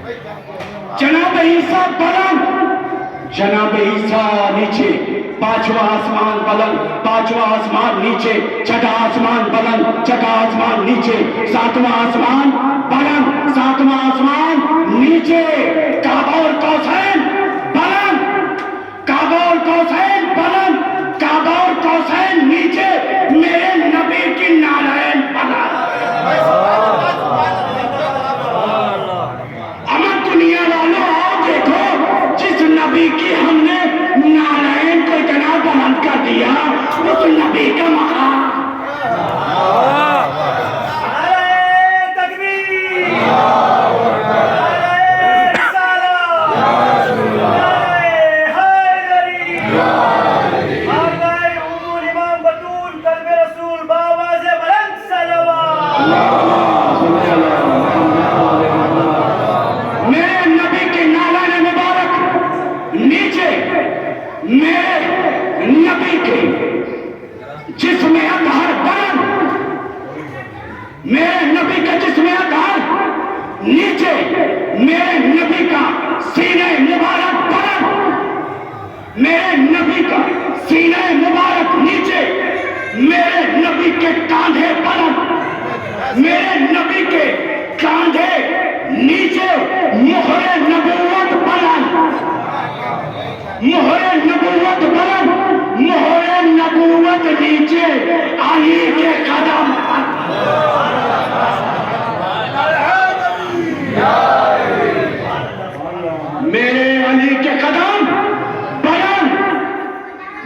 جناب عیسیٰ بلند، جناب عیسیٰ نیچے، پانچواں آسمان بلند، پانچواں آسمان نیچے، چھٹا آسمان بلند، چھٹا آسمان نیچے، ساتواں آسمان بلند، ساتواں آسمان نیچے، کعبہ اور قوسین بلند، کعبہ اور قوسین بلند، کعبہ اور قوسین نیچے، میرے نبی کی نالین بلند۔ اما دنیا والوں آؤ دیکھو، جس نبی کی ہم نے نالین کو اتنا بلند کر دیا، اس نبی کا مقام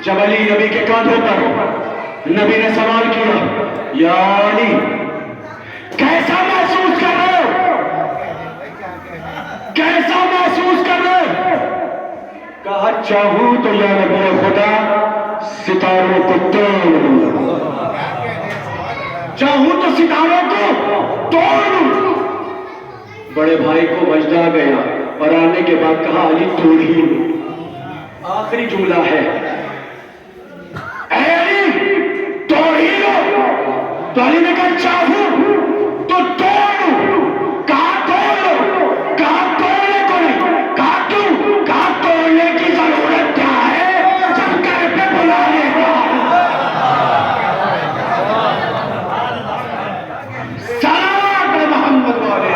جب علی نبی کے کاندھوں پر نبی نے سوال کیا، یا علی کیسا محسوس کر رہے ہو، کیسا محسوس کر رہے ہو؟ کہا چاہوں تو یا نبی خدا ستاروں کو توڑ دوں، چاہوں تو ستاروں کو توڑ دوں۔ بڑے بھائی کو وجد آ گیا اور آنے کے بعد کہا علی توڑ ہی لو۔ آخری جملہ ہے تو علی نے کہا چاہوں تو توڑوں، کہا توڑو، کہا توڑنے کو نہیں، کہا کیوں، کہا توڑنے کی ضرورت کیا ہے جب گھر پہ بلا لے گا۔ سلام محمد والے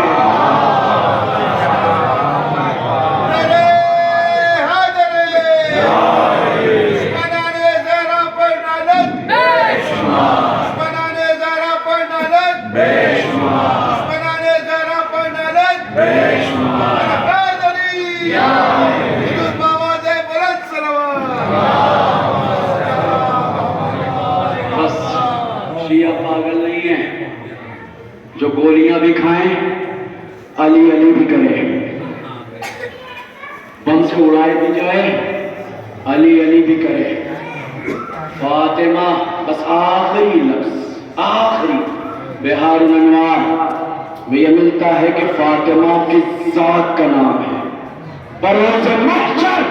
جو گولیاں بھی کھائیں علی علی بھی کرے، بم سے اڑائے بھی جائے علی علی بھی کرے۔ فاطمہ بس آخری لفظ، آخری بہار الانوار میں یہ ملتا ہے کہ فاطمہ کی ذات کا نام ہے۔ بروز محشر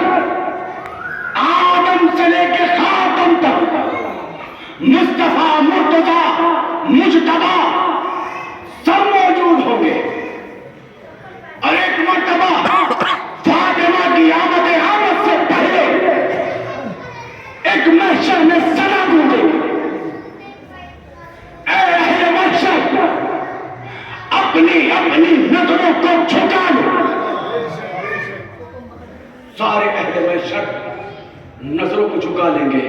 آدم سے لے کے خاتم تک مصطفیٰ مرتضیٰ مجتبیٰ سب موجود ہوں گے، اور ایک مرتبہ فاطمہ کی آمد سے پہلے ایک محشر میں صدا گونجے گی، اے اہل محشر اپنی اپنی نظروں کو جھکا لو۔ سارے اہل محشر نظروں کو جھکا لیں گے،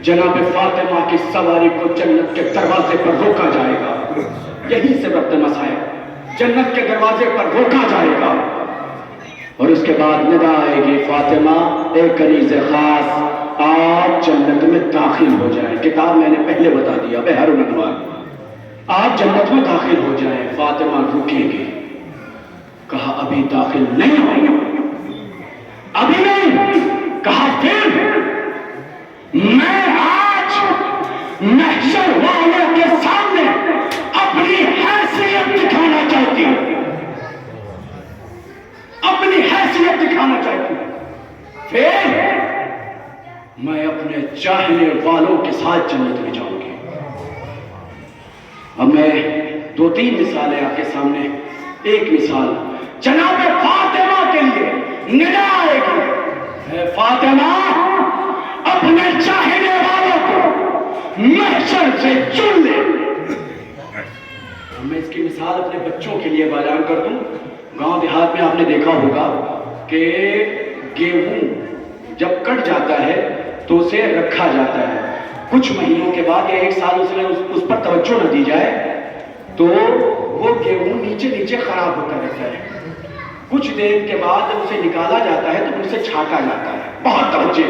جناب فاطمہ کی سواری کو جنت کے دروازے پر روکا جائے گا۔ یہی سے ربط مسائل، جنت کے دروازے پر روکا جائے گا، اور اس کے بعد ندا آئے گی، فاطمہ ایک کنیز خاص آپ جنت میں داخل ہو جائیں۔ کتاب میں نے پہلے بتا دیا بہار الانوار، آپ جنت میں داخل ہو جائیں۔ فاطمہ رکیں گے، کہا ابھی داخل نہیں ہوں، ابھی نہیں، کہا پھر میں آج محشر والوں کے سامنے اپنی حیثیت دکھانا چاہتی ہوں، اپنی حیثیت دکھانا چاہتی ہوں، پھر میں اپنے چاہنے والوں کے ساتھ جنت میں جاؤں گی۔ اب میں دو تین مثالیں آپ کے سامنے، ایک مثال جناب فاطمہ ندا آئے گی، اے فاطمہ اپنے چاہنے والوں کو محشر سے چن لے۔ میں اس کی مثال اپنے بچوں کے لیے بیان کر دوں۔ گاؤں دیہات میں آپ نے دیکھا ہوگا کہ گیہوں جب کٹ جاتا ہے تو اسے رکھا جاتا ہے، کچھ مہینوں کے بعد یا ایک سال اس پر توجہ نہ دی جائے تو وہ گیہوں نیچے نیچے خراب ہوتا رہتا ہے۔ کچھ دیر کے بعد جب اسے نکالا جاتا ہے تو اسے چھانٹا جاتا ہے، بہت توجہ،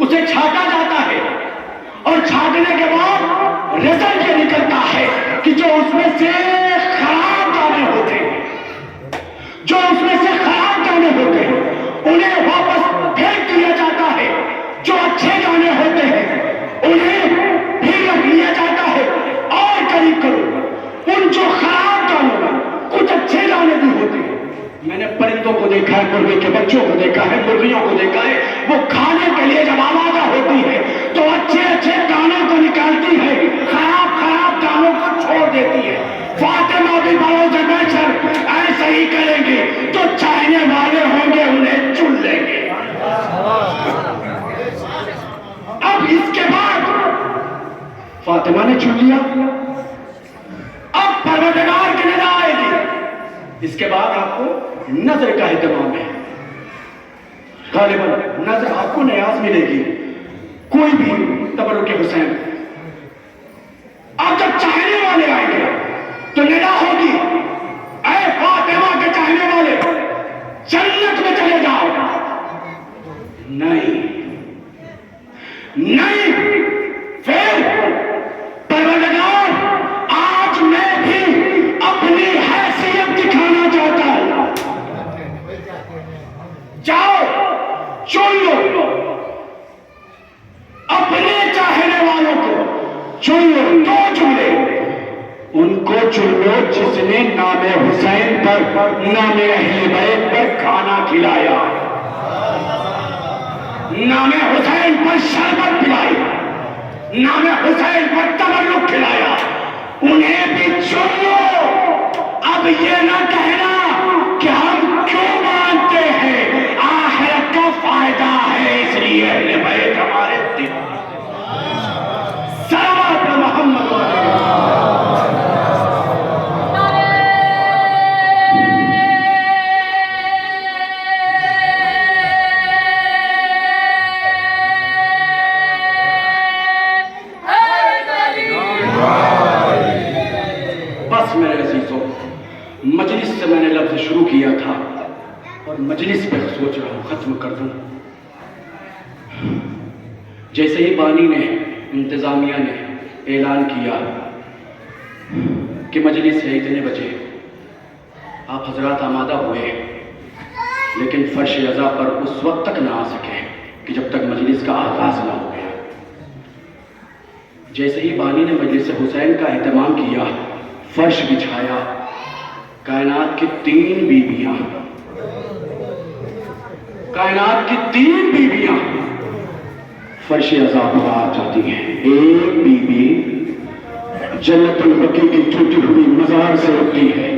اسے چھانٹا جاتا ہے اور چھانٹنے کے بعد رزلٹ یہ نکلتا ہے کہ جو اس میں سے خراب دانے ہوتے ہیں، جو اس میں سے خراب دانے ہوتے ہیں انہیں واپس پھینک دیا جاتا ہے، جو اچھے دانے ہوتے ہیں انہیں پھر رکھ لیا جاتا ہے۔ اور قریب کرو، ان جو خراب دانوں میں کچھ اچھے دانے بھی ہوتے ہیں۔ میں نے پرندوں کو دیکھا ہے، مرغے کے بچوں کو دیکھا ہے، مرغیوں کو دیکھا ہے، وہ کھانے کے لیے جب آمادہ ہوتی ہے تو اچھے اچھے دانوں کو نکالتی ہے، خراب خراب دانوں کو چھوڑ دیتی ہے۔ فاطمہ بھی بروز محشر ایسے ہی کریں گے، جو چاہنے والے ہوں گے انہیں چن لیں گے۔ اب اس کے بعد فاطمہ نے چن لیا، اب پروردگار کی ندا آئے گی۔ اس کے بعد آپ کو نظر کا اہتمام ہے، غالباً نظر آپ کو نیاز ملے گی، کوئی بھی تبرک حسین۔ اب جب چاہنے والے آئیں گے تو ندا ہوگی، اے فاطمہ کے چاہنے والے جنت میں چلے جاؤ۔ نہیں نہیں، پھر پروردگار آج میں بھی اپنی حیثیت دکھانا چاہتا ہوں، جاؤ چن لو اپنے چاہنے والوں کو، چن لو، دو جملے، ان کو چن لو جس نے نام حسین پر، نام اہل بیت پر کھانا کھلایا، نام حسین پر شربت پلائی، نام حسین پر تبرک کھلایا، انہیں بھی چن لو۔ اب یہ نہ کہنا کہ ہم کیوں مانتے ہیں، آخرت کا فائدہ ہے اس لیے اہل بیت ہمارے دل۔ صلوات محمد مجلس سے میں نے لفظ شروع کیا تھا اور مجلس پہ سوچ رہا ہوں ختم کر دوں۔ جیسے ہی بانی نے، انتظامیہ نے اعلان کیا کہ مجلس ہے اتنے بجے، آپ حضرات آمادہ ہوئے، لیکن فرش عزا پر اس وقت تک نہ آ سکے کہ جب تک مجلس کا آغاز نہ ہو گیا۔ جیسے ہی بانی نے مجلس حسین کا اہتمام کیا، فرش بچھایا، کائنات کی تین بیویاں، کائنات کی تین بیویاں فرش عزا پر آ جاتی ہیں۔ ایک بیوی جنت البقیع کی ٹوٹی ہوئی مزار سے اٹھتی ہے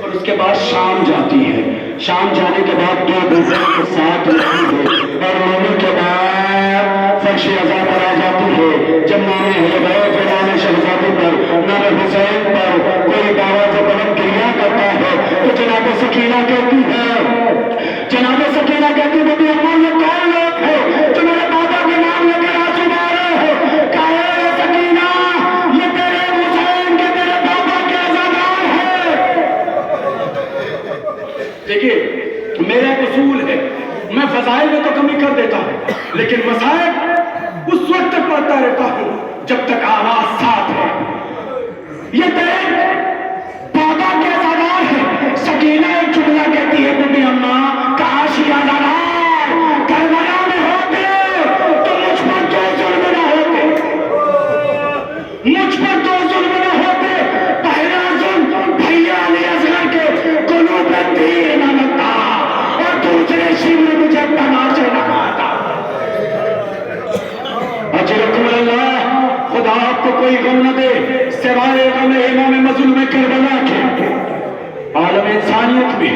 اور اس کے بعد شام جاتی ہے، شام جانے کے بعد دو بیویوں کے ساتھ رہتی ہے اور رونے کے بعد فرش عزا پر آ جاتی ہے۔ جب نام اہل بیت، نام شہزادی پر، نام حسین پر کوئی باواز بلند گریہ کرتا ہے تو جناب سکینہ کہتی ہے، جناب سکینہ کہتی ہے کہ اماں یہ کون لوگ ہیں جو میرے بابا کے نام لے کر آنسو بہا رہے ہیں؟ کہا اے سکینہ، یہ تیرے حسین کے، تیرے بابا کے عزادار ہیں۔ دیکھیے میرا ایک اصول ہے، میں فضائل میں تو کمی کر دیتا ہوں لیکن مسائل اس وقت تک پڑھتا رہتا ہوں جب تک آواز ساتھ ہے۔ یہ تیرے بابا کے عزادار ہیں۔ سکینہ ایک جملہ کہتی ہے، بی بی اماں کاش یہ عزادار کربلا میں ہوتے تو مجھ پر تو ظلم نہ ہوتے، مجھ پر تو ظلم نہ ہوتے۔ پہلا ظلم بھیا علی اصغر کے قلوب تیر نہ لگتا اور دوسرے شمر مجھے تماچے نہ مارتا۔ اجرکم اللہ، خدا آپ کو کوئی غم نہ دے سوائے غم امام مظلوم کربلا کے۔ عالم انسانیت میں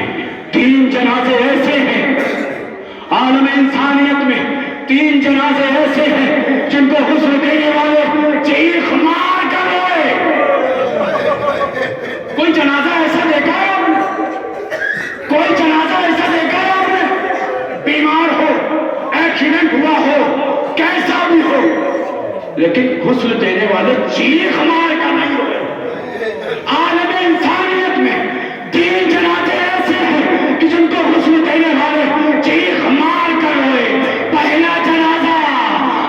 تین جنازے ایسے ہیں عالم انسانیت میں، تین جنازے ایسے ہیں جن کو غسل دینے والے چیخ مار کر روئے۔ کوئی جنازہ ایسا دیکھا ہے آپ نے؟ کوئی جنازہ ایسا دیکھا ہے آپ نے؟ بیمار ہو، ایکسیڈنٹ ہوا ہو، کیسا بھی ہو، لیکن غسل دینے والے چیخ مار کر نہیں روئے۔ عالم انسانیت میں تین جنازے ایسے ہیں کہ جن کو غسل دینے والے چیخ مار کر روئے۔ پہلا جنازہ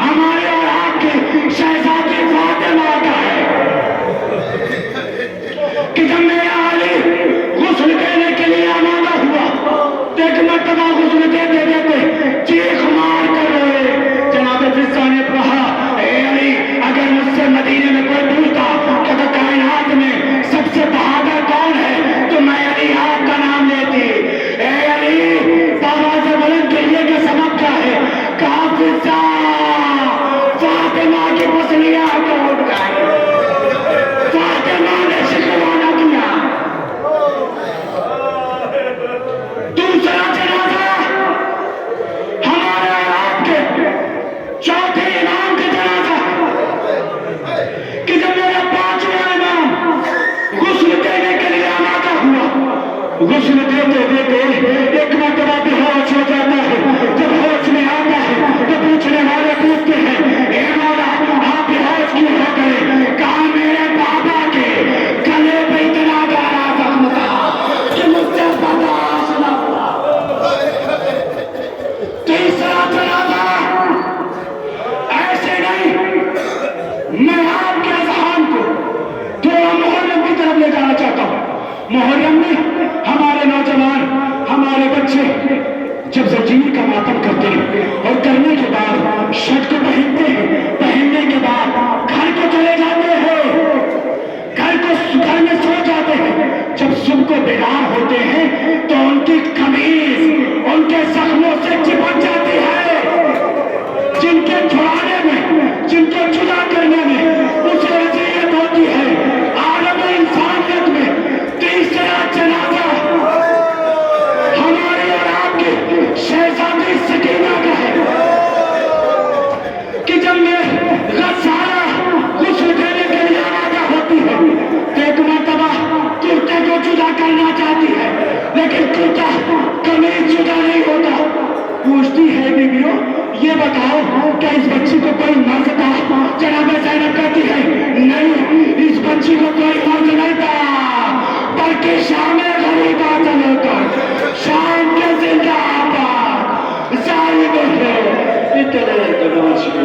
ہمارے اور آپ کی شہزادی فاطمہ کا ہے کہ جب میرا علی غسل دینے کے لیے آمادہ ہوا، ایک مرتبہ غسل دیتے دیتے چیخ مار کر روئے۔ جناب فضہ نے کہا، اے علی، اگر مجھ سے مدینے میں کوئی پوچھتا کہ تو کائنات میں سب سے بہادر کون ہے تو میں علی آپ کا نام لیتی۔ اے علی، بابا سے بلند کہیے کہ سبب کیا ہے؟ کہا فضہ، فاطمہ کی پسلیاں ٹوٹ گئی، فاطمہ نے شکوہ نہ کیا۔ دوسرا جنازہ ہمارے اور آپ کے چوتھے امام کا جنازہ کہ جب میرا پانچواں امام غسل دینے کے لیے آمادہ ہوا، غسل دیتے دیتے ایک مرتبہ بے ہوش ہو جاتا ہے۔ جب ہوش میں آتا ہے تو پوچھنے والے پوچھتے ہیں، اے مولا، آپ بے ہوش کیوں ہو گئے؟ کہا میرے بابا کے گلے پہ اتنا گہرا زخم تھا کہ مجھ سے برداشت نہ ہوا۔ تیسرا جنازہ ایسے نہیں، میں آپ کے اذہان کو تھوڑا محرم کی طرف لے جانا چاہتا ہوں۔ محرم میں ہمارے نوجوان، ہمارے بچے جب زنجیر کا ماتم کرتے ہیں اور کرنے کے بعد شرٹ کو پہنتے ہیں، پہننے کے بعد گھر کو چلے جاتے ہیں، گھر میں سو جاتے ہیں، جب صبح کو بیدار ہوتے ہیں تو ان کی قمیض ان کے زخموں سے چپک جاتی ہے۔ جن کے چھڑانے میں، جن کو جدا کرنے میں اسے اذیت ہوتی ہے۔ عالم انسانیت میں تیسرا جنازہ ہماری اور آپ کی شہزادی سکینہ کا ہے کہ جب میں غسالہ غسل دینے کے لیے آمادہ ہوتی ہے تو ایک مرتبہ کرتے کو جدا کرنا چاہتی ہے، لیکن کرتا قمیض جدا نہیں ہوتا۔ پوچھتی ہے بیویوں، یہ بتاؤ کہ اس بچی کو کوئی مرض تھا؟ جناب زینب کہتی ہے، نہیں، اس بچی کو کوئی مرض نہیں تھا، بلکہ شام غریبہ سے لے کر شام کے زندہ آباد ظالم ہے۔ اتنے گناہ شکر